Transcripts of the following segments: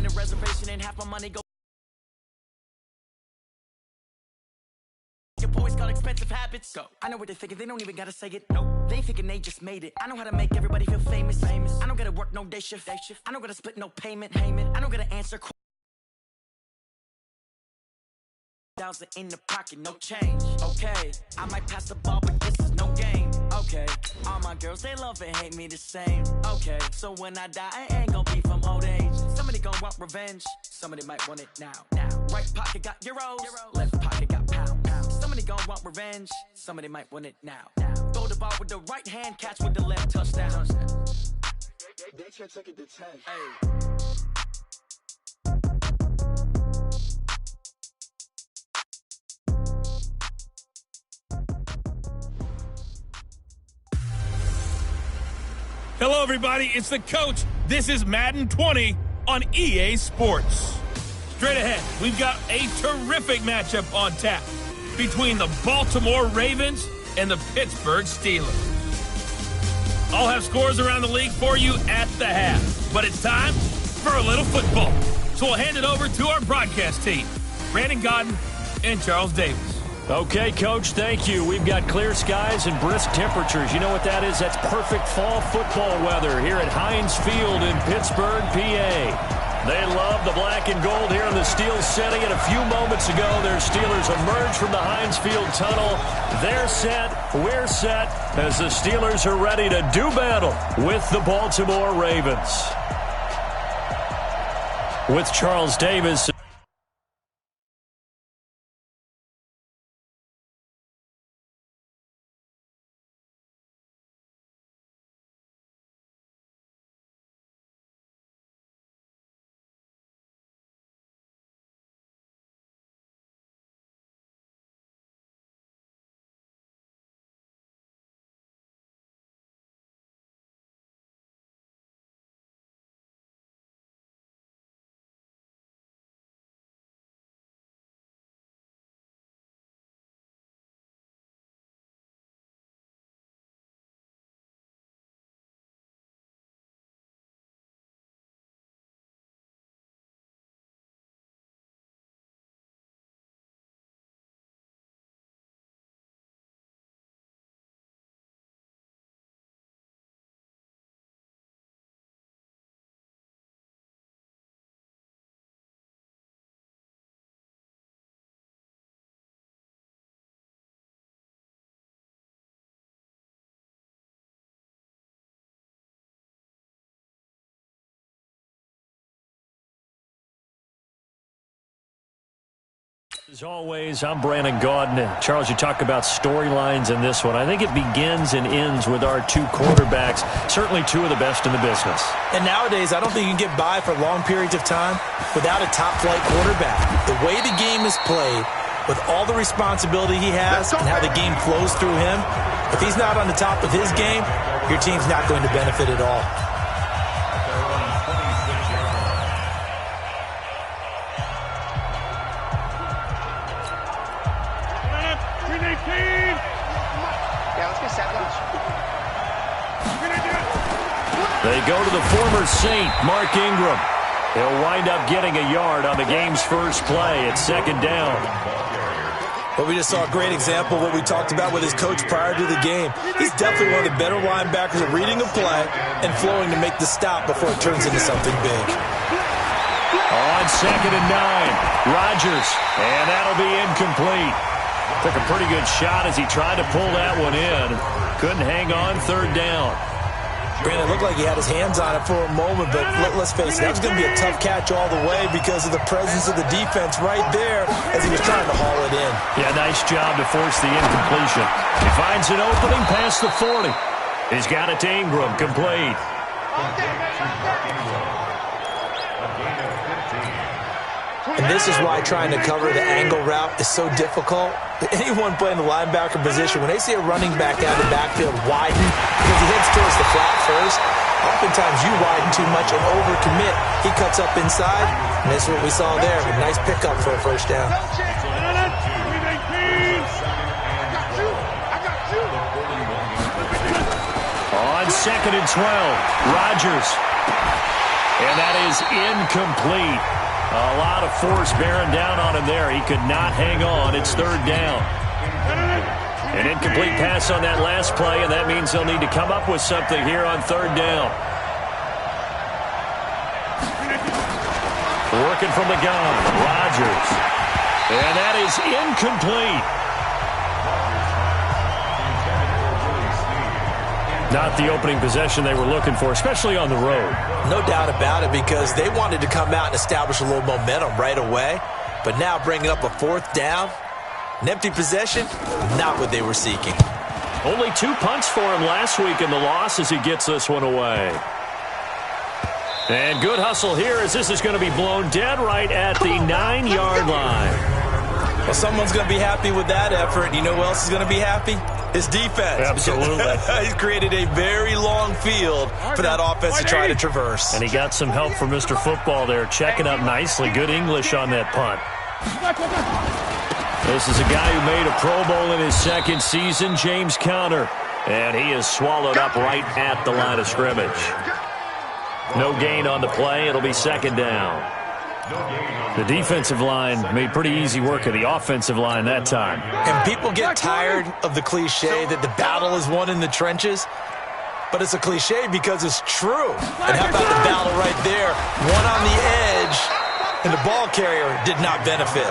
a reservation and half my money go. Your boys got expensive habits. Go. I know what they're thinking, they don't even gotta say it. Nope. They thinking they just made it. I know how to make everybody feel famous. I don't gotta work no day shift. I don't gotta split no payment. I don't gotta answer $1,000 in the pocket, no change. Okay, I might pass the ball, but this is no game. Okay, all my girls, they love and hate me the same. Okay, so when I die, I ain't gonna be from old age. Somebody gonna want revenge. Somebody might want it now. Right pocket got euros. Left pocket got pounds. Somebody gon' want revenge. Somebody might want it now. Throw the ball with the right hand, catch with the left, touchdown. They can't take it to 10. Hey. Hello, everybody. It's the coach. This is Madden 20 on EA Sports. Straight ahead, we've got a terrific matchup on tap between the Baltimore Ravens and the Pittsburgh Steelers. I'll have scores around the league for you at the half, but it's time for a little football. So we'll hand it over to our broadcast team, Brandon Godden and Charles Davis. Okay, Coach, thank you. We've got clear skies and brisk temperatures. You know what that is? That's perfect fall football weather here at Heinz Field in Pittsburgh, PA. They love the black and gold here in the Steel setting, and a few moments ago, their Steelers emerged from the Heinz Field tunnel. They're set, we're set, as the Steelers are ready to do battle with the Baltimore Ravens. With Charles Davis. As always, I'm Brandon Gaudin. And Charles, you talk about storylines in this one. I think it begins and ends with our two quarterbacks, certainly two of the best in the business. And nowadays, I don't think you can get by for long periods of time without a top-flight quarterback. The way the game is played, with all the responsibility he has and how the game flows through him, if he's not on the top of his game, your team's not going to benefit at all. They go to the former Saint, Mark Ingram. He'll wind up getting a yard on the game's first play at second down. But we just saw a great example of what we talked about with his coach prior to the game. He's definitely one of the better linebackers at reading a play and flowing to make the stop before it turns into something big. On 2nd and 9, Rodgers, and that'll be incomplete. Took a pretty good shot as he tried to pull that one in. Couldn't hang on, third down. Brandon, it looked like he had his hands on it for a moment, but let's face it, that was going to be a tough catch all the way because of the presence of the defense right there as he was trying to haul it in. Yeah, nice job to force the incompletion. He finds an opening past the 40. He's got it to Ingram, complete. And this is why trying to cover the angle route is so difficult. Anyone playing the linebacker position, when they see a running back out of the backfield widen because he heads towards the flat first, oftentimes you widen too much and overcommit. He cuts up inside, and this is what we saw there. A nice pickup for a first down. On 2nd and 12, Rodgers. And that is incomplete. A lot of force bearing down on him there. He could not hang on. It's third down. An incomplete pass on that last play, and that means they'll need to come up with something here on third down. Working from the gun, Rodgers. And that is incomplete. Not the opening possession they were looking for, especially on the road. No doubt about it, because they wanted to come out and establish a little momentum right away. But now bringing up a fourth down, an empty possession, not what they were seeking. Only 2 punts for him last week in the loss as he gets this one away. And good hustle here as this is going to be blown dead right at the 9-yard line. Well, someone's going to be happy with that effort. You know who else is going to be happy? His defense. Absolutely. He's created a very long field for that offense to try to traverse. And he got some help from Mr. Football there, checking up nicely. Good English on that punt. This is a guy who made a Pro Bowl in his second season, James Conner. And he is swallowed up right at the line of scrimmage. No gain on the play. It'll be second down. The defensive line made pretty easy work of the offensive line that time. And people get tired of the cliche that the battle is won in the trenches. But it's a cliche because it's true. And how about the battle right there? One on the edge, and the ball carrier did not benefit.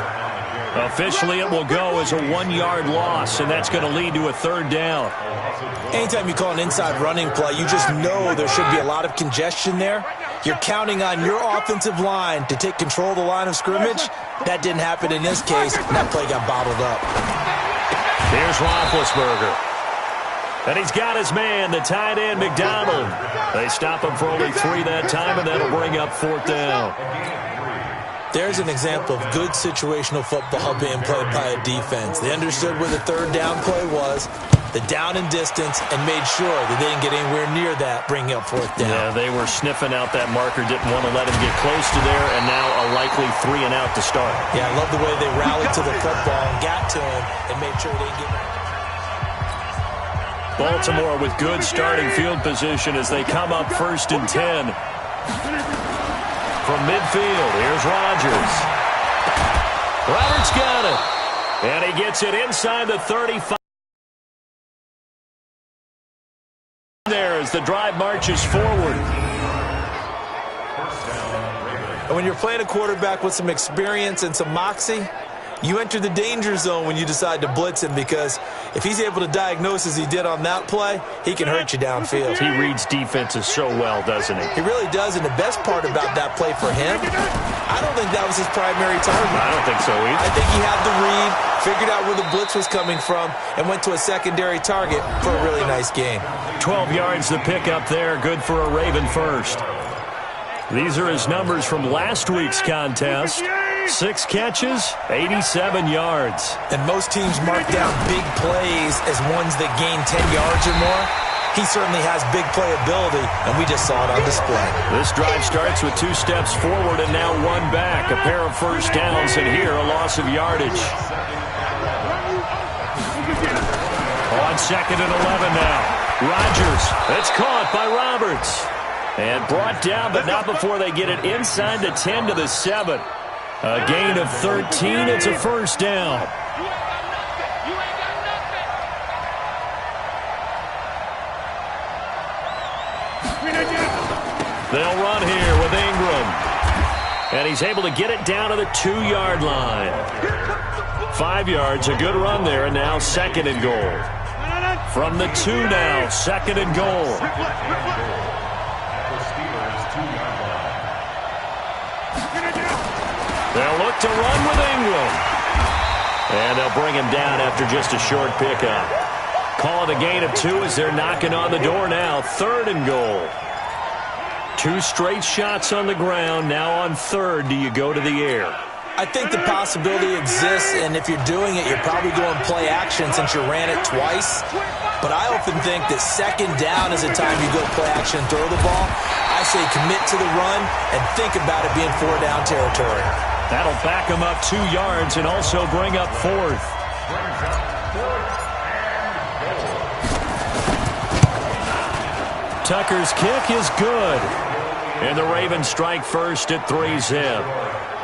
Officially, it will go as a 1-yard loss, and that's going to lead to a third down. Anytime you call an inside running play, you just know there should be a lot of congestion there. You're counting on your offensive line to take control of the line of scrimmage. That didn't happen in this case, and that play got bottled up. Here's Roethlisberger. And he's got his man, the tight end, McDonald. They stop him for only 3 that time, and that'll bring up fourth down. There's an example of good situational football being played by a defense. They understood where the third down play was, the down and distance, and made sure that they didn't get anywhere near that, bringing up fourth down. Yeah, they were sniffing out that marker, didn't want to let him get close to there, and now a likely 3 and out to start. Yeah, I love the way they rallied to the football and got to him and made sure they didn't get him. Baltimore with good starting field position as they come up 1st and 10. From midfield, here's Rodgers. Roberts got it. And he gets it inside the 35. There as the drive marches forward. And when you're playing a quarterback with some experience and some moxie, you enter the danger zone when you decide to blitz him, because if he's able to diagnose as he did on that play, he can hurt you downfield. He reads defenses so well, doesn't he? He really does, and the best part about that play for him, I don't think that was his primary target. I don't think so either. I think he had the read, figured out where the blitz was coming from, and went to a secondary target for a really nice game. 12 yards to pick up there, good for a Raven first. These are his numbers from last week's contest. 6 catches, 87 yards. And most teams mark down big plays as ones that gain 10 yards or more. He certainly has big playability, and we just saw it on display. This drive starts with 2 steps forward and now 1 back. A pair of first downs, and here a loss of yardage. On 2nd and 11 now. Rodgers, that's caught by Roberts. And brought down, but not before they get it inside the 10 to the 7. A gain of 13. It's a first down. They'll run here with Ingram. And he's able to get it down to the 2-yard line. 5 yards, a good run there, and now 2nd and goal. From the 2 now, 2nd and goal. They'll look to run with Ingram. And they'll bring him down after just a short pickup. Call it a gain of 2 as they're knocking on the door now. 3rd and goal. 2 straight shots on the ground. Now on 3rd, do you go to the air? I think the possibility exists, and if you're doing it, you're probably going play action since you ran it twice. But I often think that 2nd down is a time you go play action and throw the ball. I say commit to the run and think about it being 4-down territory. That'll back him up 2 yards and also bring up 4th. Tucker's kick is good. And the Ravens strike first at 3-zip.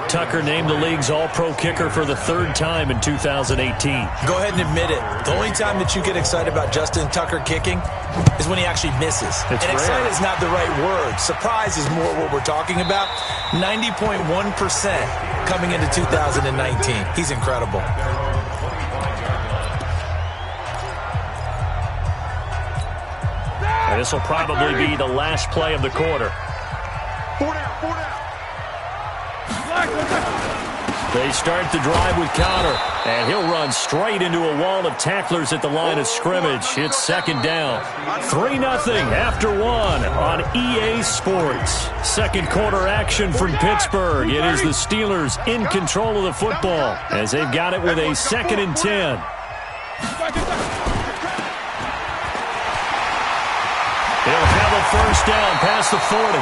Tucker named the league's all-pro kicker for the third time in 2018. Go ahead and admit it. The only time that you get excited about Justin Tucker kicking is when he actually misses. It's and rare. excited is not the right word. Surprise is more what we're talking about. 90.1% coming into 2019. He's incredible. And this will probably be the last play of the quarter. They start the drive with Connor, and he'll run straight into a wall of tacklers at the line of scrimmage. It's second down. 3-0 after one on EA Sports. Second quarter action from Pittsburgh. It is the Steelers in control of the football as they've got it with a 2nd and 10. He'll have a first down past the 40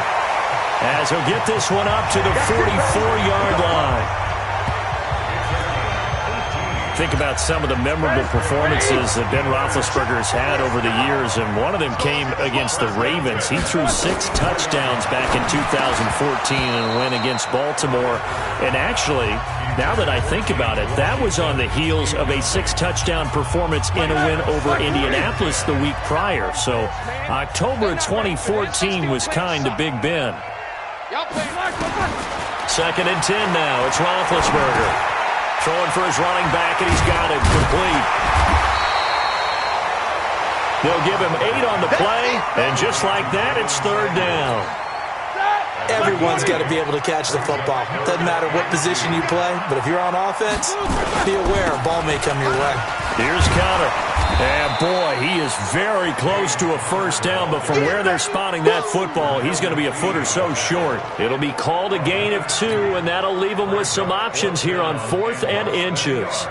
as he'll get this one up to the 44-yard line. Think about some of the memorable performances that Ben Roethlisberger's had over the years, and one of them came against the Ravens. He threw 6 touchdowns back in 2014 and win against Baltimore. And actually, now that I think about it, that was on the heels of a 6-touchdown performance in a win over Indianapolis the week prior. So October 2014 was kind to Big Ben. 2nd and 10 now. It's Roethlisberger. Throwing for his running back, and he's got it complete. They'll give him 8 on the play, and just like that, it's 3rd down. Everyone's got to be able to catch the football. Doesn't matter what position you play, but if you're on offense, be aware a ball may come your way. Here's Connor. And, boy, he is very close to a first down, but from where they're spotting that football, he's going to be a foot or so short. It'll be called a gain of 2, and that'll leave them with some options here on 4th and inches.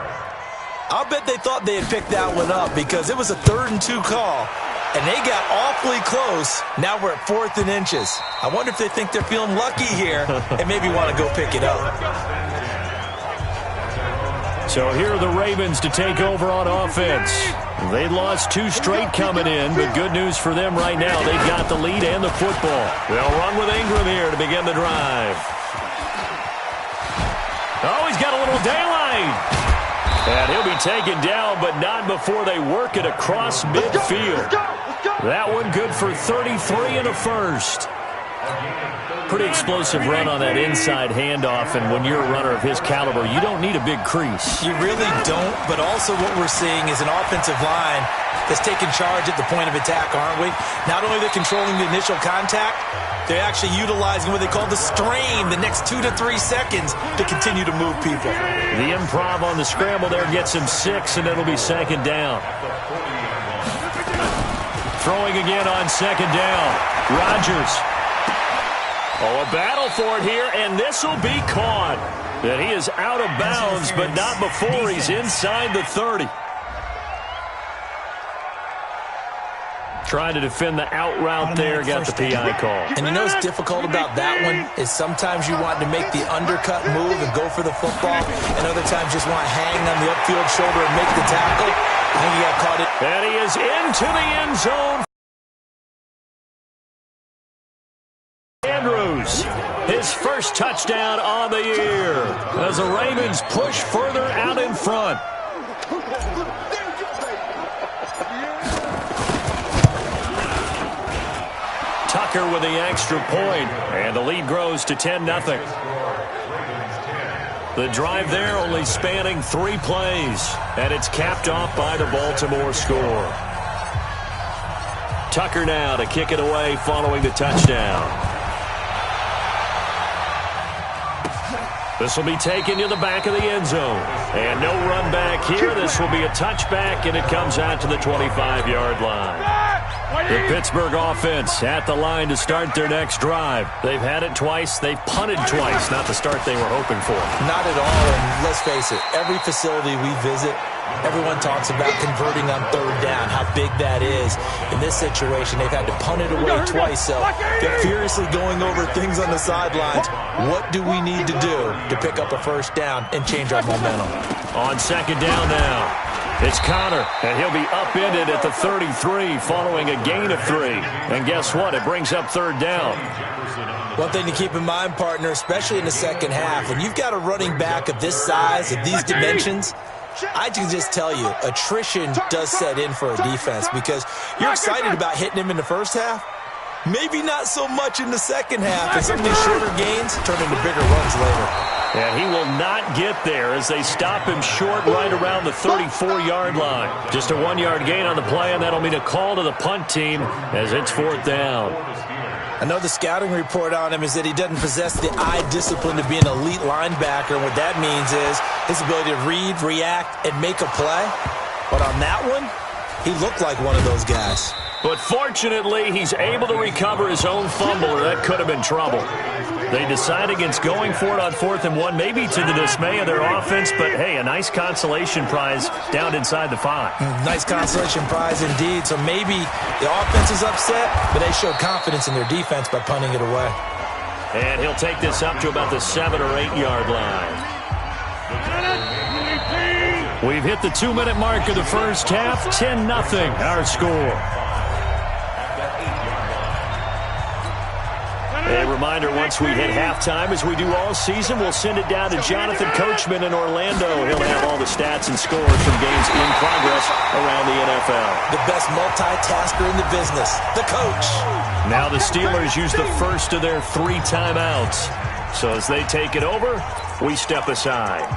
I'll bet they thought they had picked that one up because it was a 3rd and 2 call, and they got awfully close. Now we're at 4th and inches. I wonder if they think they're feeling lucky here and maybe want to go pick it up. So here are the Ravens to take over on offense. They lost 2 straight coming in, but good news for them right now. They've got the lead and the football. They'll run with Ingram here to begin the drive. Oh, he's got a little daylight. And he'll be taken down, but not before they work it across midfield. That one good for 33 and a first. Pretty explosive run on that inside handoff, and when you're a runner of his caliber, you don't need a big crease. You really don't, but also what we're seeing is an offensive line that's taking charge at the point of attack, aren't we? Not only are they controlling the initial contact, they're actually utilizing what they call the strain, the next 2 to 3 seconds to continue to move people. The improv on the scramble there gets him 6, and it'll be 2nd down. Throwing again on 2nd down. Rodgers. Oh, a battle for it here, and this will be caught. And he is out of bounds, but not before he's inside the 30. Trying to defend the out route there, got the PI call. And you know what's difficult about that one is sometimes you want to make the undercut move and go for the football, and other times just want to hang on the upfield shoulder and make the tackle. I think he got caught it. And he is into the end zone. Andrews, his first touchdown on the year as the Ravens push further out in front. Tucker with the extra point, and the lead grows to 10-0. The drive there only spanning 3 plays, and it's capped off by the Baltimore score. Tucker now to kick it away following the touchdown. This will be taken to the back of the end zone. And no run back here. This will be a touchback, and it comes out to the 25-yard line. The Pittsburgh offense at the line to start their next drive. They've had it twice. They've punted twice. Not the start they were hoping for. Not at all, and let's face it, every facility we visit, everyone talks about converting on 3rd down, how big that is. In this situation, they've had to punt it away twice, so they're furiously going over things on the sidelines. What do we need to do to pick up a first down and change our momentum? On 2nd down now, it's Connor, and he'll be upended at the 33 following a gain of 3. And guess what? It brings up 3rd down. One thing to keep in mind, partner, especially in the second half, when you've got a running back of this size, of these dimensions, I can just tell you, attrition does set in for a defense because you're excited about hitting him in the first half. Maybe not so much in the second half, and some of these shorter gains turn into bigger runs later. Yeah, he will not get there as they stop him short right around the 34-yard line. Just a 1-yard gain on the play, and that'll mean a call to the punt team as it's 4th down. I know the scouting report on him is that he doesn't possess the eye discipline to be an elite linebacker, and what that means is his ability to read, react, and make a play. But on that one, he looked like one of those guys. But fortunately, he's able to recover his own fumble, or that could have been trouble. They decide against going for it on 4th and 1, maybe to the dismay of their offense, but hey, a nice consolation prize down inside the 5. Nice consolation prize indeed. So maybe the offense is upset, but they showed confidence in their defense by punting it away. And he'll take this up to about the 7 or 8 yard line. We've hit the 2-minute mark of the first half, 10-0 our score. A reminder, once we hit halftime, as we do all season, we'll send it down to Jonathan Coachman in Orlando. He'll have all the stats and scores from games in progress around the NFL. The best multitasker in the business, the coach. Now the Steelers use the first of their 3 timeouts. So as they take it over, we step aside.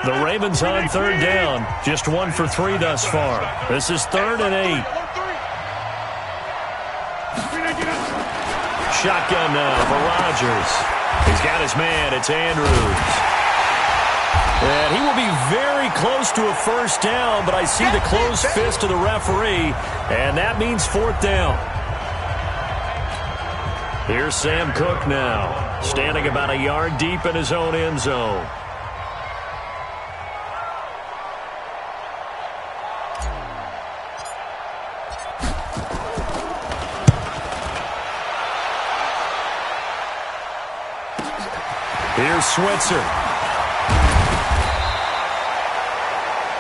The Ravens on 3rd down. Just 1 for 3 thus far. This is 3rd and 8. Shotgun now for Rodgers. He's got his man. It's Andrews. And he will be very close to a first down, but I see the closed fist of the referee, and that means 4th down. Here's Sam Cook now, standing about a yard deep in his own end zone. Here's Switzer.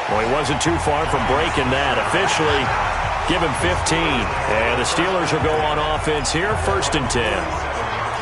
Well, he wasn't too far from breaking that. Officially, give him 15. And the Steelers will go on offense here, 1st and 10.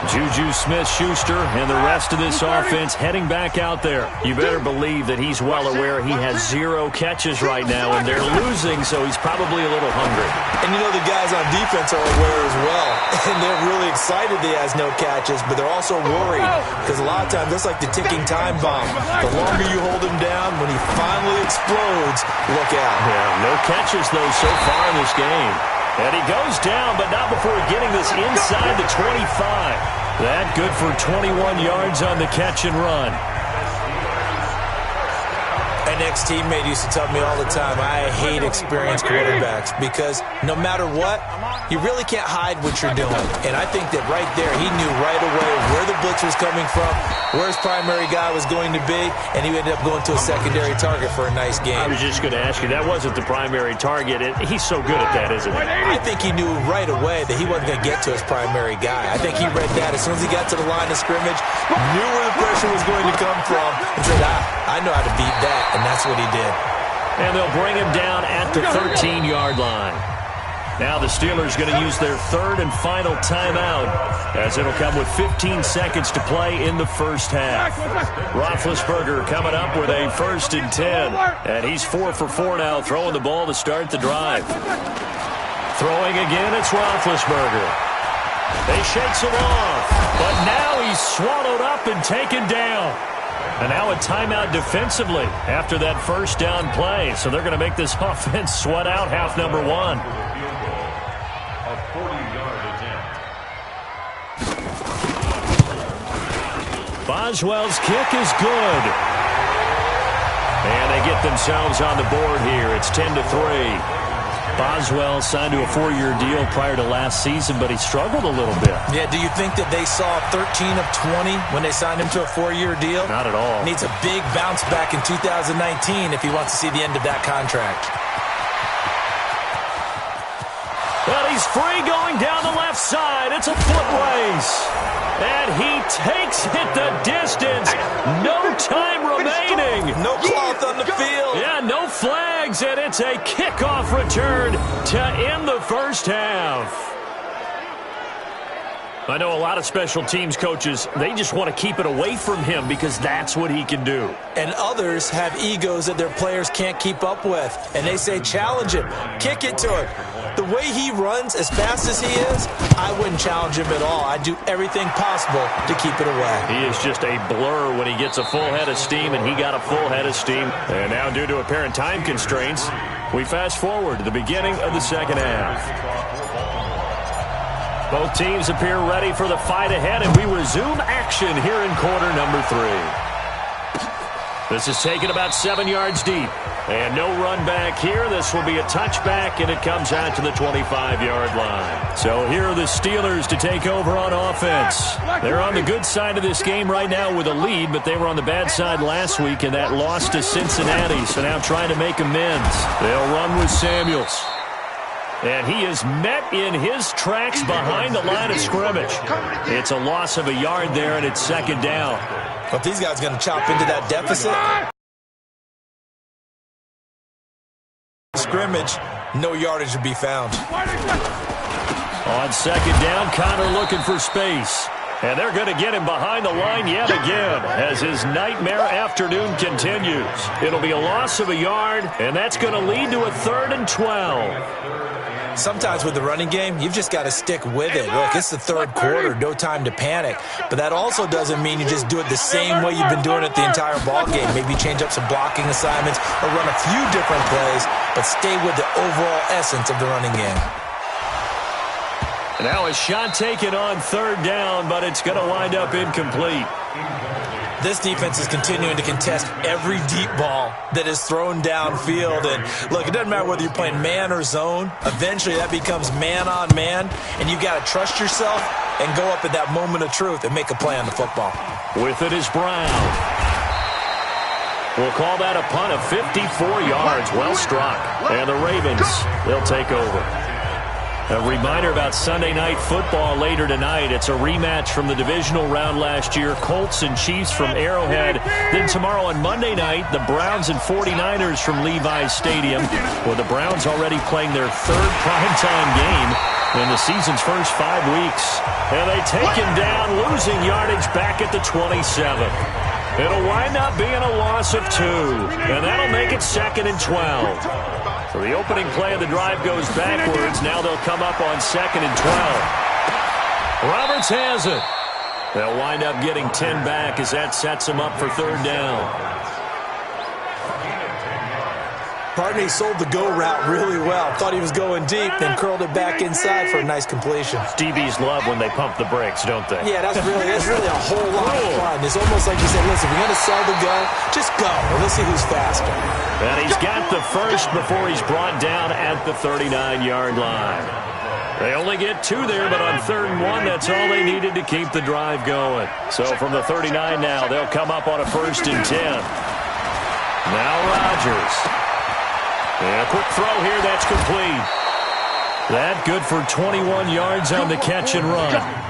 Juju Smith-Schuster and the rest of this offense heading back out there. You better believe that he's well aware he has 0 catches right now, and they're losing, so he's probably a little hungry. And you know the guys on defense are aware as well. And they're really excited that he has no catches, but they're also worried because a lot of times that's like the ticking time bomb. The longer you hold him down, when he finally explodes, look out. Yeah, no catches, though, so far in this game. And he goes down, but not before getting this inside the 25. That good for 21 yards on the catch and run. An ex-teammate used to tell me all the time, I hate experienced quarterbacks because no matter what, you really can't hide what you're doing. And I think that right there, he knew right away where the blitz was coming from, where his primary guy was going to be, and he ended up going to a secondary target for a nice game. I was just going to ask you, that wasn't the primary target. He's so good at that, isn't he? I think he knew right away that he wasn't going to get to his primary guy. I think he read that as soon as he got to the line of scrimmage, knew where the pressure was going to come from, and said, I know how to beat that, and that's what he did. And they'll bring him down at the 13-yard line. Now the Steelers going to use their 3rd and final timeout as it'll come with 15 seconds to play in the first half. Roethlisberger coming up with a 1st and 10. And he's 4 for 4 now, throwing the ball to start the drive. Throwing again, it's Roethlisberger. They shakes him off, but now he's swallowed up and taken down. And now a timeout defensively after that first down play. So they're going to make this offense sweat out half number 1. A 40-yard attempt. Boswell's kick is good. And they get themselves on the board here. It's 10-3. Boswell signed to a 4-year deal prior to last season, but he struggled a little bit. Yeah, do you think that they saw 13 of 20 when they signed him to a 4-year deal? Not at all. Needs a big bounce back in 2019 if he wants to see the end of that contract. And he's free going down the left side. It's a foot race. And he takes it the distance. No time remaining. No cloth on the field. Yeah, no flags, and it's a kickoff return to end the first half. I know a lot of special teams coaches, they just want to keep it away from him because that's what he can do. And others have egos that their players can't keep up with. And they say, challenge him, kick it to him. The way he runs as fast as he is, I wouldn't challenge him at all. I'd do everything possible to keep it away. He is just a blur when he gets a full head of steam, and he got a full head of steam. And now, due to apparent time constraints, we fast forward to the beginning of the second half. Both teams appear ready for the fight ahead, and we resume action here in quarter number 3. This is taken about 7 yards deep. And no run back here. This will be a touchback, and it comes out to the 25-yard line. So here are the Steelers to take over on offense. They're on the good side of this game right now with a lead, but they were on the bad side last week in that loss to Cincinnati, so now trying to make amends. They'll run with Samuels. And he is met in his tracks behind the line of scrimmage. It's a loss of a yard there, and it's second down. But these guys are going to chop into that deficit. Scrimmage, no yardage to be found. On second down, Connor looking for space. And they're going to get him behind the line yet again as his nightmare afternoon continues. It'll be a loss of a yard, and that's going to lead to a 3rd and 12. Sometimes with the running game, you've just got to stick with it. Look, it's the third quarter, no time to panic. But that also doesn't mean you just do it the same way you've been doing it the entire ball game. Maybe change up some blocking assignments or run a few different plays, but stay with the overall essence of the running game. Now a shot taken on 3rd down, but it's going to wind up incomplete. This defense is continuing to contest every deep ball that is thrown downfield. And look, it doesn't matter whether you're playing man or zone. Eventually that becomes man on man, and you've got to trust yourself and go up at that moment of truth and make a play on the football. With it is Brown. We'll call that a punt of 54 yards. Well struck. And the Ravens, they'll take over. A reminder about Sunday Night Football later tonight. It's a rematch from the divisional round last year. Colts and Chiefs from Arrowhead. Then tomorrow on Monday night, the Browns and 49ers from Levi's Stadium. With the Browns already playing their 3rd primetime game in the season's first 5 weeks. And they take him down, losing yardage back at the 27. It'll wind up being a loss of 2. And that'll make it 2nd and 12. So the opening play of the drive goes backwards. Now they'll come up on 2nd and 12. Roberts has it. They'll wind up getting 10 back as that sets them up for 3rd down. Partney sold the go route really well. Thought he was going deep, then curled it back inside for a nice completion. DBs love when they pump the brakes, don't they? Yeah, that's really a whole lot of fun. It's almost like you said, listen, we're going to sell the go. Just go, and let's see who's faster. And he's got the first before he's brought down at the 39-yard line. They only get 2 there, but on 3rd and 1, that's all they needed to keep the drive going. So from the 39 now, they'll come up on a 1st and 10. Now Rodgers. And a quick throw here, that's complete. That good for 21 yards on the catch and run.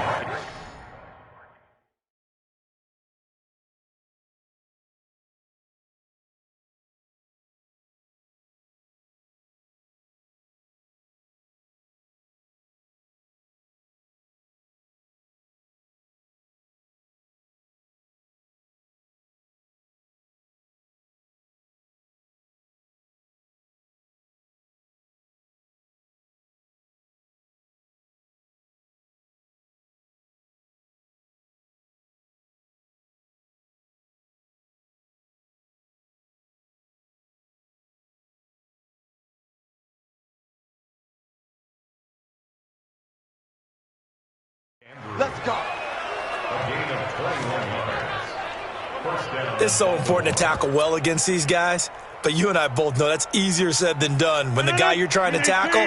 Let's go. A gain of 21 yards. First down. It's so important to tackle well against these guys, but you and I both know that's easier said than done when the guy you're trying to tackle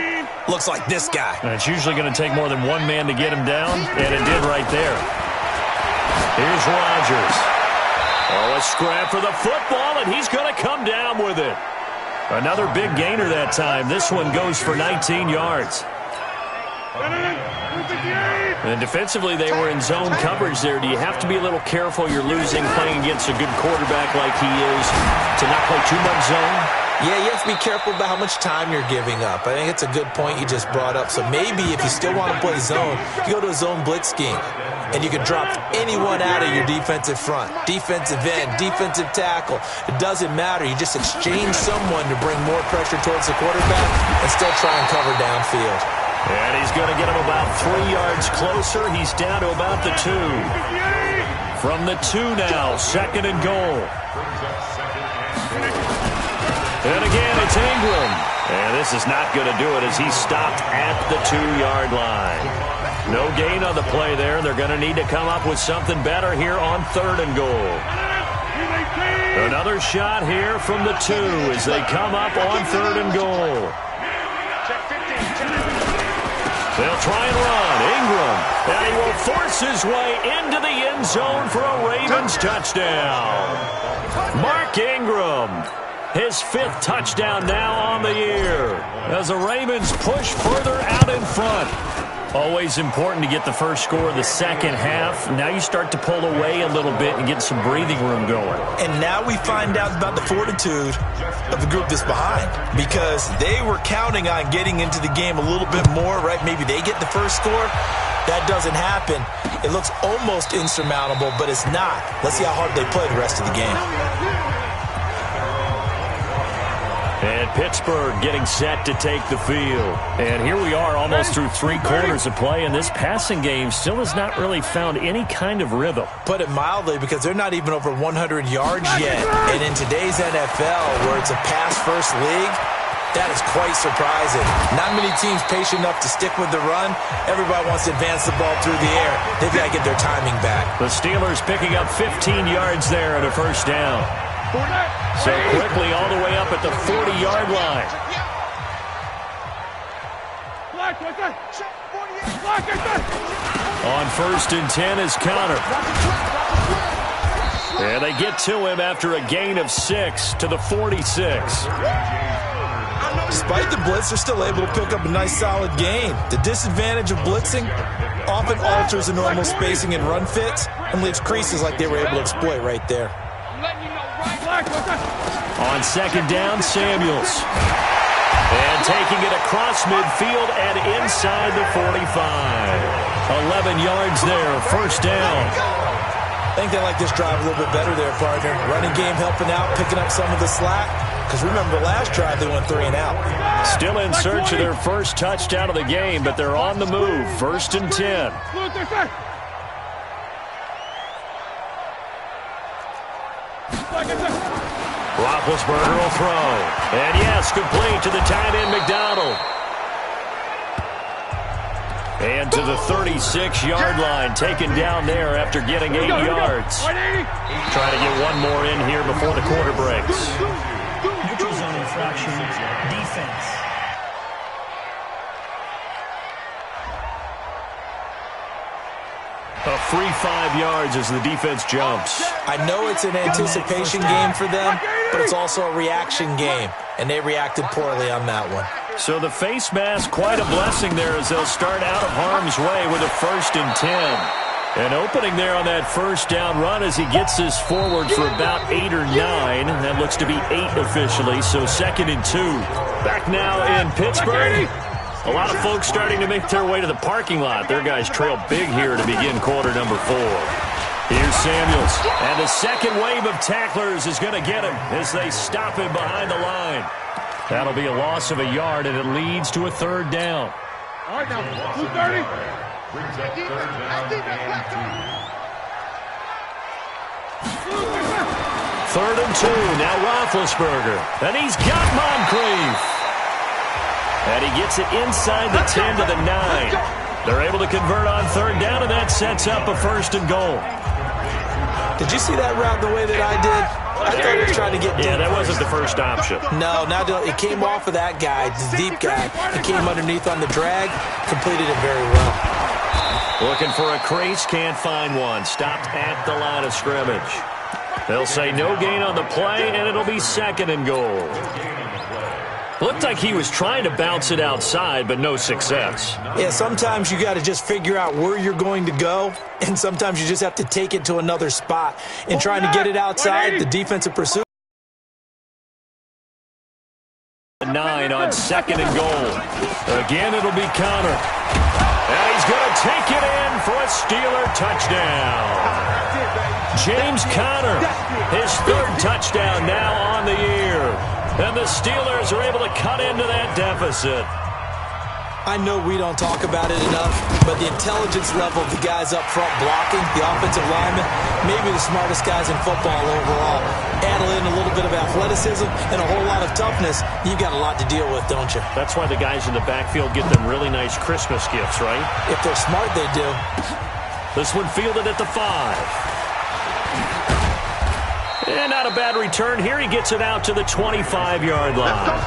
looks like this guy. And it's usually going to take more than one man to get him down, and it did right there. Here's Rodgers. Oh, a scrap for the football, and he's going to come down with it. Another big gainer that time. This one goes for 19 yards. And defensively, they were in zone coverage there. Do you have to be a little careful you're losing playing against a good quarterback like he is to not play too much zone? Yeah, you have to be careful about how much time you're giving up. I think it's a good point you just brought up. So maybe if you still want to play zone, you go to a zone blitz scheme. And you can drop anyone out of your defensive front, defensive end, defensive tackle. It doesn't matter. You just exchange someone to bring more pressure towards the quarterback and still try and cover downfield. And he's going to get him about 3 yards closer. He's down to about the 2. From the 2 now, 2nd and goal. And again, it's Ingram. And this is not going to do it as he's stopped at the 2-yard line. No gain on the play there. They're going to need to come up with something better here on 3rd and goal. Another shot here from the 2 as they come up on 3rd and goal. They'll try and run. Ingram. And he will force his way into the end zone for a Ravens touchdown. Mark Ingram. His 5th touchdown now on the year as the Ravens push further out in front. Always important to get the first score of the second half. Now you start to pull away a little bit and get some breathing room going. And now we find out about the fortitude of the group that's behind, because they were counting on getting into the game a little bit more, right? Maybe they get the first score. That doesn't happen. It looks almost insurmountable, but it's not. Let's see how hard they play the rest of the game. And Pittsburgh getting set to take the field. And here we are almost through 3 quarters of play, and this passing game still has not really found any kind of rhythm. Put it mildly, because they're not even over 100 yards yet. And in today's NFL, where it's a pass-first league, that is quite surprising. Not many teams patient enough to stick with the run. Everybody wants to advance the ball through the air. They've got to get their timing back. The Steelers picking up 15 yards there at a first down. So quickly all the way up at the 40-yard line. On 1st and 10 is Connor. And they get to him after a gain of 6 to the 46. Despite the blitz, they're still able to pick up a nice solid gain. The disadvantage of blitzing often alters the normal spacing and run fits and leaves creases like they were able to exploit right there. On 2nd down, Samuels. And taking it across midfield and inside the 45. 11 yards there, first down. I think they like this drive a little bit better there, partner. Running game helping out, picking up some of the slack. Because remember, last drive they went 3 and out. Still in search of their first touchdown of the game, but they're on the move. 1st and 10. Roethlisberger will throw. And yes, complete to the tight end, McDonald. And to the 36-yard line, taken down there after getting 8 yards. Trying to get one more in here before the quarter breaks. Neutral zone infraction, defense. A free 5 yards as the defense jumps. I know it's an anticipation game for them, but it's also a reaction game, and they reacted poorly on that one. So the face mask, quite a blessing there as they'll start out of harm's way with a 1st and 10. An opening there on that first down run as he gets this forward for about 8 or 9. That looks to be 8 officially, so 2nd and 2. Back now in Pittsburgh. A lot of folks starting to make their way to the parking lot. Their guys trail big here to begin quarter number 4. Here's Samuels. And the second wave of tacklers is going to get him as they stop him behind the line. That'll be a loss of a yard, and it leads to a 3rd down. All right, now, 2:30. Brings up 3rd down and 2. 3rd and 2, now Roethlisberger. And he's got Moncrief. And he gets it inside the 10 to the 9. They're able to convert on 3rd down, and that sets up a 1st and goal. Did you see that route the way that I did? I thought he was trying to get deep. Yeah, that wasn't the first option. No, it came off of that guy, the deep guy. It came underneath on the drag, completed it very well. Looking for a crease, can't find one. Stopped at the line of scrimmage. They'll say no gain on the play, and it'll be 2nd and goal. Looked like he was trying to bounce it outside, but no success. Yeah, sometimes you got to just figure out where you're going to go, and sometimes you just have to take it to another spot. And trying to get it outside, the defensive pursuit. 9 on 2nd and goal. Again, it'll be Connor. And he's going to take it in for a Steeler touchdown. James Conner, his 3rd touchdown now on the year. And the Steelers are able to cut into that deficit. I know we don't talk about it enough, but the intelligence level of the guys up front blocking, the offensive linemen, maybe the smartest guys in football overall. Add in a little bit of athleticism and a whole lot of toughness, you've got a lot to deal with, don't you? That's why the guys in the backfield get them really nice Christmas gifts, right? If they're smart, they do. This one fielded at the 5. And not a bad return here. He gets it out to the 25-yard line.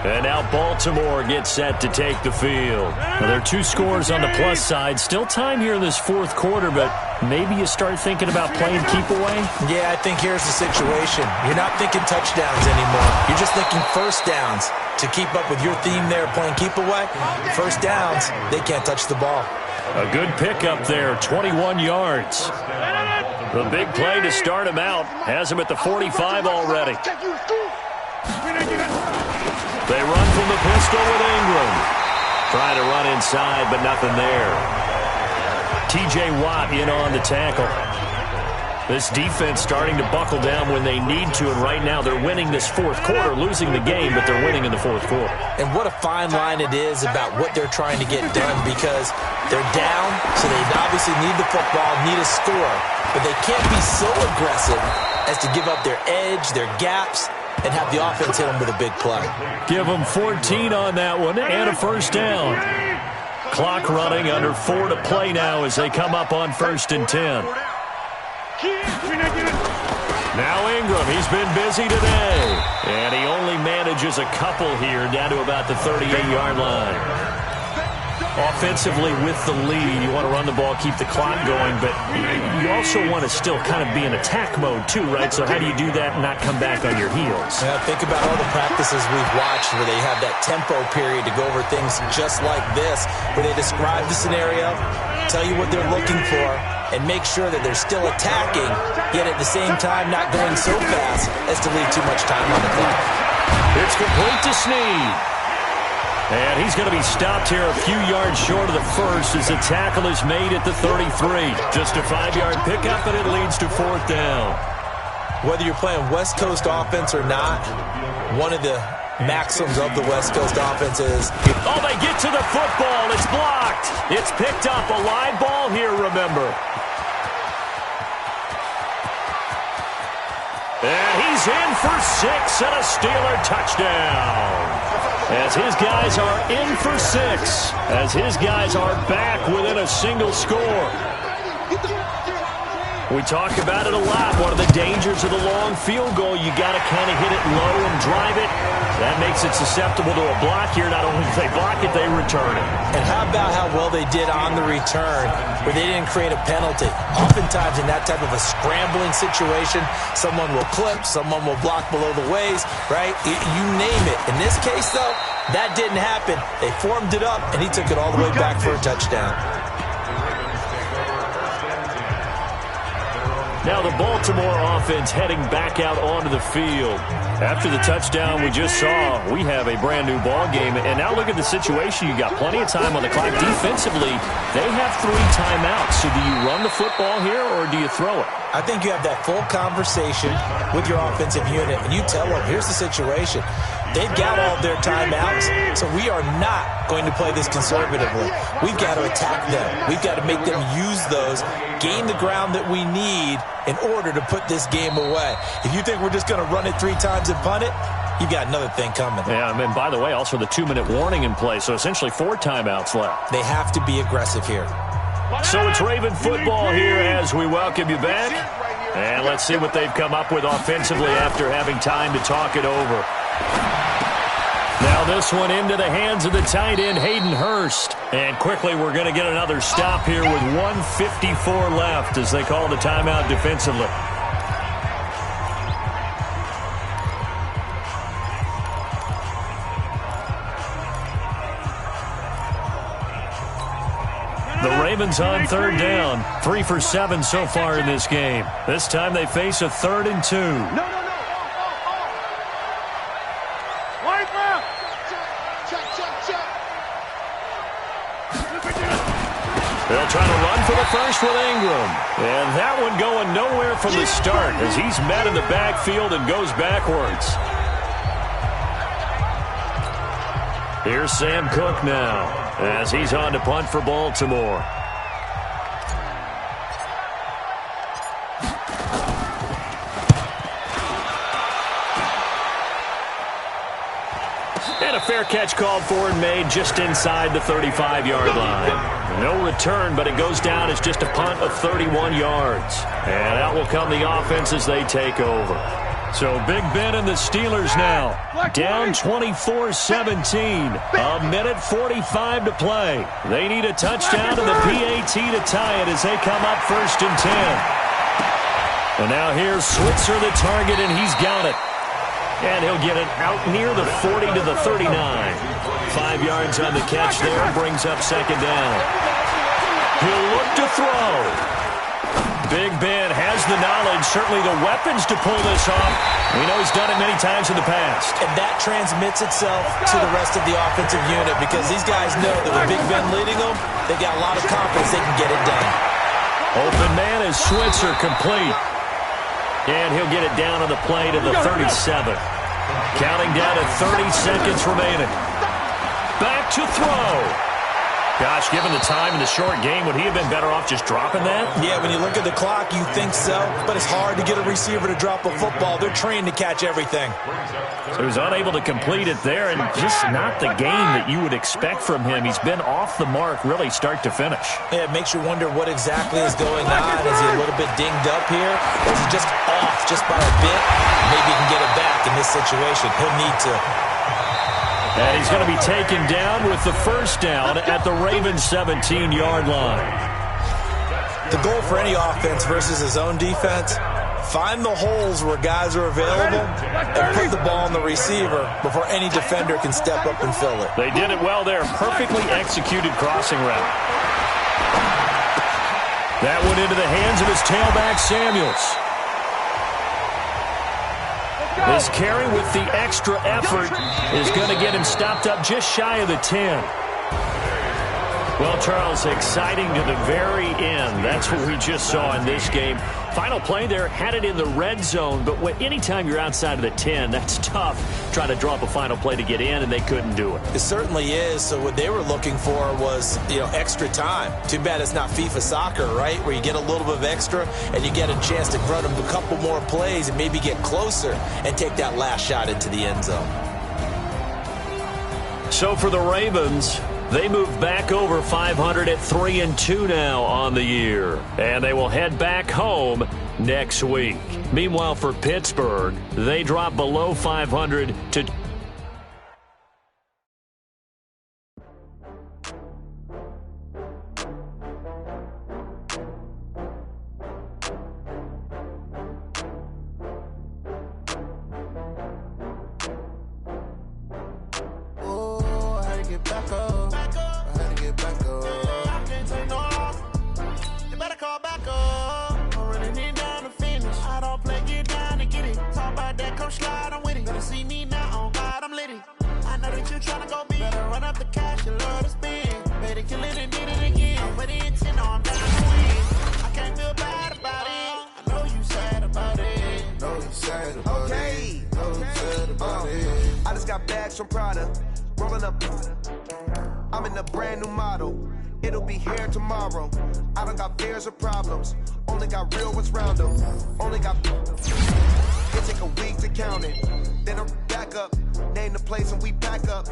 And now Baltimore gets set to take the field. Now, there are 2 scores on the plus side. Still time here in this 4th quarter, but maybe you start thinking about playing keep away? Yeah, I think here's the situation. You're not thinking touchdowns anymore. You're just thinking first downs. To keep up with your theme there, playing keep away, first downs, they can't touch the ball. A good pickup there, 21 yards. The big play to start him out has him at the 45 already. They run from the pistol with Ingram. Trying to run inside, but nothing there. T.J. Watt in on the tackle. This defense starting to buckle down when they need to, and right now they're winning this 4th quarter, losing the game, but they're winning in the 4th quarter. And what a fine line it is about what they're trying to get done, because they're down, so they obviously need the football, need a score, but they can't be so aggressive as to give up their edge, their gaps, and have the offense hit them with a big play. Give them 14 on that one and a first down. Clock running, under 4 to play now as they come up on 1st and 10. Now Ingram, he's been busy today. And he only manages a couple here down to about the 38-yard line. Offensively with the lead, you want to run the ball, keep the clock going, but you also want to still kind of be in attack mode too, right? So how do you do that and not come back on your heels? Yeah, think about all the practices we've watched where they have that tempo period to go over things just like this, where they describe the scenario, tell you what they're looking for, and make sure that they're still attacking, yet at the same time not going so fast as to leave too much time on the clock. It's complete to Snead. And he's going to be stopped here a few yards short of the first as the tackle is made at the 33. Just a 5-yard pickup, and it leads to 4th down. Whether you're playing West Coast offense or not, one of the maxims of the West Coast offense is... Oh, they get to the football. It's blocked. It's picked up. A live ball here, remember. And he's in for 6 and a Steeler touchdown. As his guys are in for 6. As his guys are back within a single score. We talk about it a lot. One of the dangers of the long field goal, you got to kind of hit it low and drive it. That makes it susceptible to a block here. Not only do they block it, they return it. And how about how well they did on the return where they didn't create a penalty? Oftentimes in that type of a scrambling situation, someone will clip, someone will block below the waist, right? You name it. In this case, though, that didn't happen. They formed it up, and he took it all the way back for a touchdown. Now the Baltimore offense heading back out onto the field. After the touchdown we just saw, we have a brand new ball game. And now look at the situation. You got plenty of time on the clock. Defensively, they have 3 timeouts. So do you run the football here or do you throw it? I think you have that full conversation with your offensive unit, and you tell them, here's the situation. They've got all their timeouts, so we are not going to play this conservatively. We've got to attack them. We've got to make them use those, gain the ground that we need in order to put this game away. If you think we're just going to run it 3 times and punt it, you've got another thing coming. Yeah, I mean, by the way, also the 2-minute warning in play, so essentially 4 timeouts left. They have to be aggressive here. So it's Raven football here as we welcome you back. And let's see what they've come up with offensively after having time to talk it over. Now this one into the hands of the tight end, Hayden Hurst. And quickly we're going to get another stop here with 1:54 left as they call the timeout defensively. Ravens on third down. 3 for 7 so far in this game. This time they face a 3rd and 2. No. Wiper! Check. They'll try to run for the first with Ingram. And that one going nowhere from the start as he's met in the backfield and goes backwards. Here's Sam Cook now as he's on to punt for Baltimore. And a fair catch called for and made just inside the 35-yard line. No return, but it goes down as just a punt of 31 yards. And out will come the offense as they take over. So Big Ben and the Steelers now down 24-17. A minute 45 to play. They need a touchdown and the PAT to tie it as they come up 1st and 10. And now here's Switzer the target, and he's got it. And he'll get it out near the 40 to the 39. 5 yards on the catch there, brings up 2nd down. He'll look to throw. Big Ben has the knowledge, certainly the weapons to pull this off. We know he's done it many times in the past. And that transmits itself to the rest of the offensive unit because these guys know that with Big Ben leading them, they got a lot of confidence they can get it done. Open man is Switzer, complete. And he'll get it down on the play to the 37. Counting down to 30 seconds remaining. Back to throw. Gosh, given the time in the short game, would he have been better off just dropping that? Yeah, when you look at the clock, you think so. But it's hard to get a receiver to drop a football. They're trained to catch everything. So he was unable to complete it there, and just not the game that you would expect from him. He's been off the mark really start to finish. Yeah, it makes you wonder what exactly is going on. Is he a little bit dinged up here? Or is he just off just by a bit? Maybe he can get it back in this situation. He'll need to. And he's going to be taken down with the 1st down at the Ravens' 17-yard line. The goal for any offense versus his own defense, find the holes where guys are available and put the ball on the receiver before any defender can step up and fill it. They did it well there. Perfectly executed crossing route. That went into the hands of his tailback, Samuels. This carry with the extra effort is going to get him stopped up just shy of the 10. Well, Charles, exciting to the very end. That's what we just saw in this game. Final play there, had it in the red zone, but anytime you're outside of the 10, that's tough trying to draw up a final play to get in, and they couldn't do it. It certainly is. So what they were looking for was, extra time. Too bad it's not FIFA soccer, right, where you get a little bit of extra and you get a chance to run a couple more plays and maybe get closer and take that last shot into the end zone. So for the Ravens, they move back over 500 at 3-2 now on the year. And they will head back home next week. Meanwhile, for Pittsburgh, they drop below 500 to... I just got bags from Prada, rolling up. I'm in a brand new model. It'll be here tomorrow. I don't got fears or problems. Only got real ones round them. Only got. It take a week to count it. Then I'm back up. Name the place and we back up.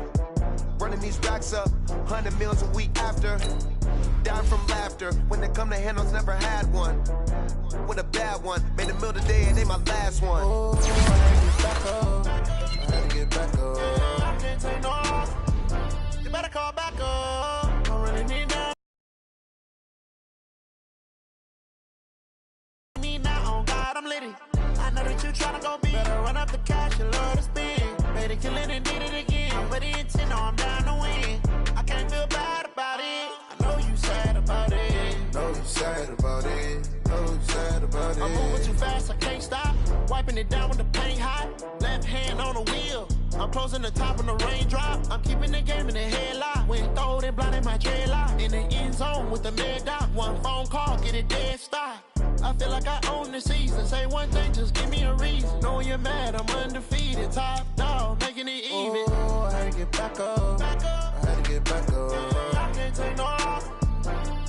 Running these racks up. 100 meals a week after. Dying from laughter. When they come to handles, never had one. With a bad one. Made a meal today and they my last one. Oh, I had to get back up. I can't take no loss. You better call back up. Don't really need that. Me now, on God, I'm litty. I know that you tryna go big. Better run up the cash, you love to spend. Made a killing and did it again. But the intent, no, I'm down to win. I can't feel bad about it. I know you sad about it. sad about it. Know you sad about it. I'm moving too fast, I can't stop. Wiping it down with the paint hot. Left hand on the wheel. I'm closing the top on the raindrop. I'm keeping the game in the headlock. When throwed and blinded my dreadlock. In the end zone with the mad dot. One phone call, get it dead stop. I feel like I own the season. Say one thing, just give me a reason. Knowing you're mad, I'm undefeated. Top dog, making it even. Oh, I had to get back up. Back up. I had to get back up. I can't take no loss.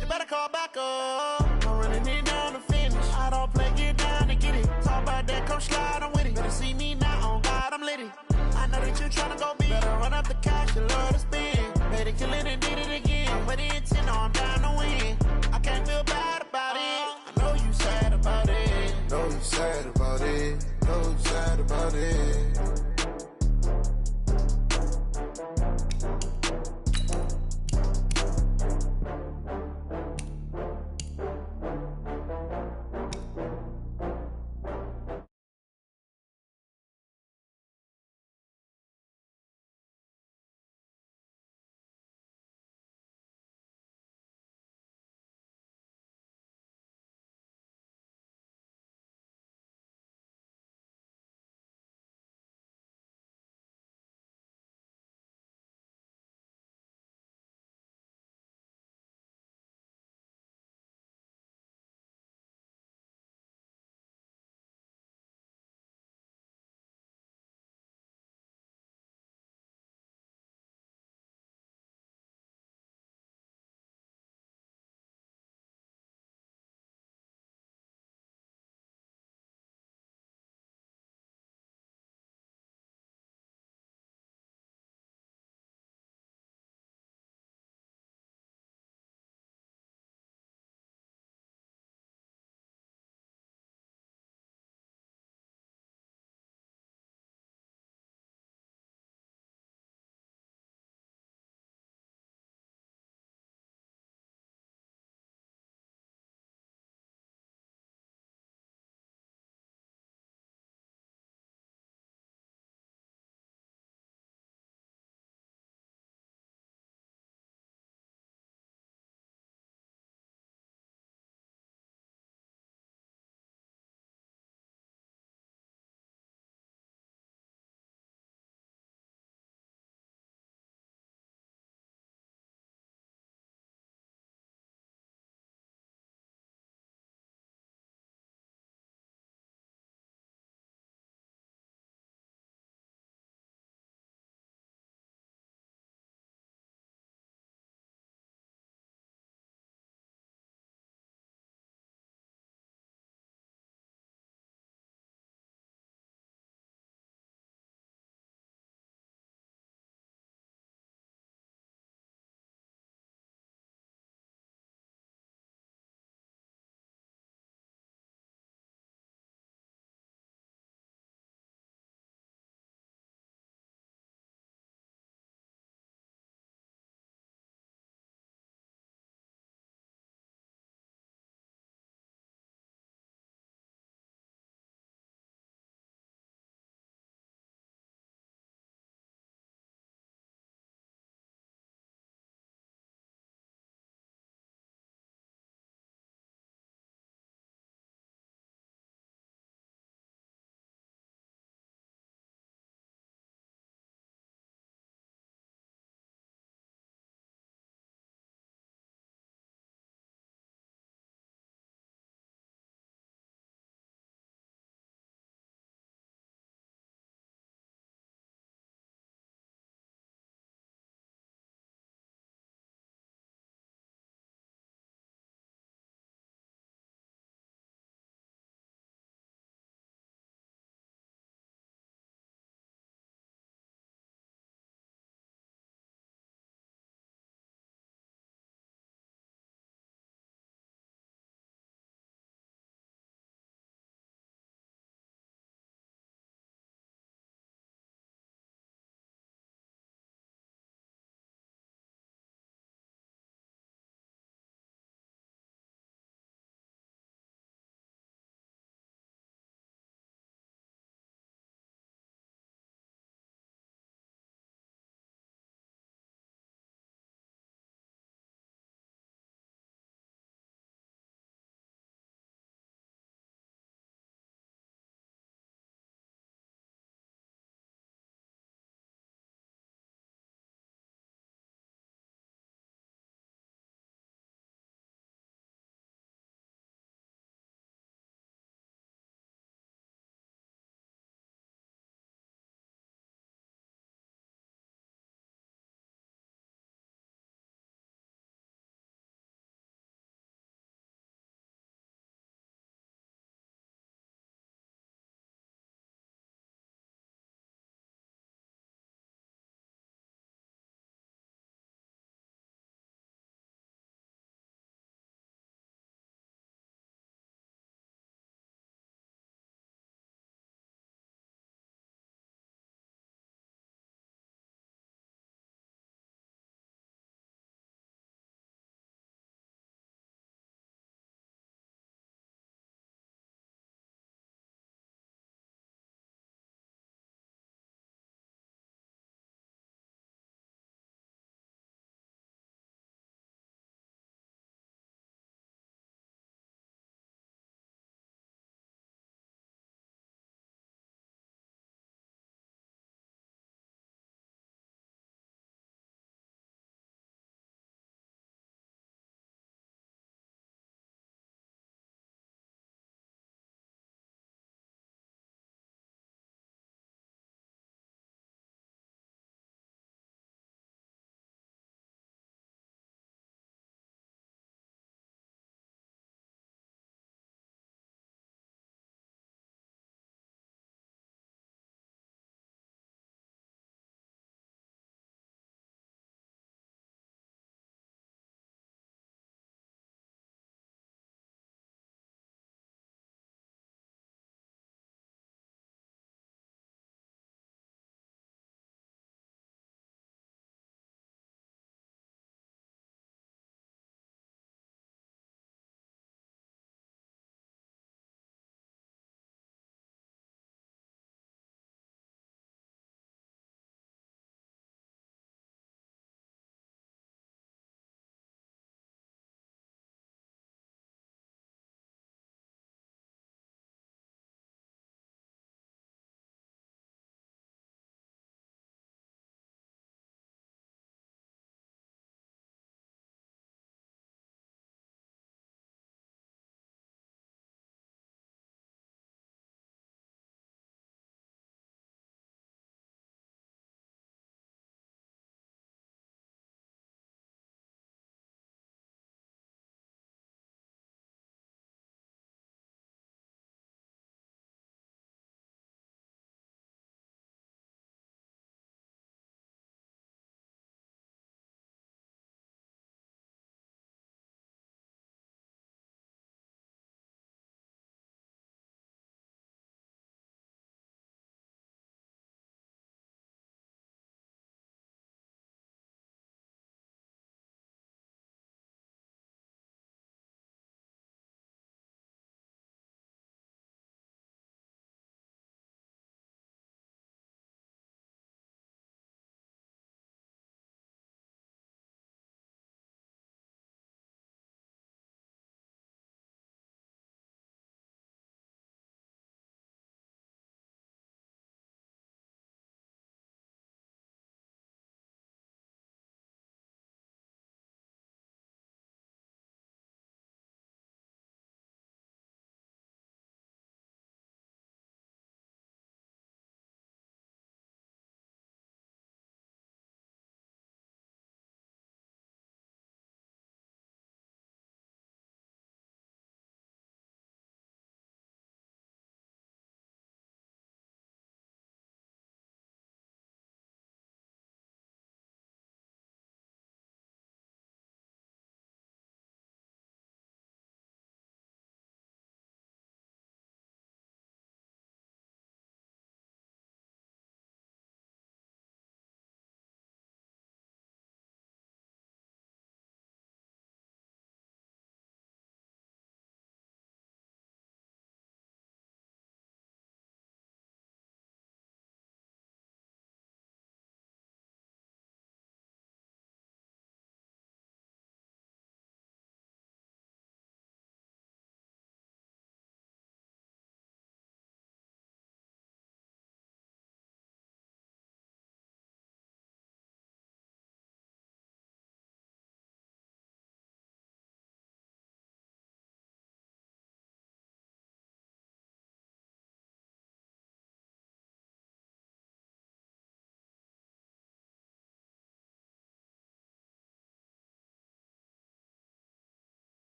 You better call back up. I'm running it down to finish. I don't play, get down to get it. Talk about that, come slide, I'm with it. Better see me now, on God, I'm litty. I know that you tryna go big. Better run up the cash, you love to spend. Better kill it and did it again. But the intent, no, I'm down to win. I can't feel bad about it. I know you sad about it. Know you sad about it. Know you sad about it.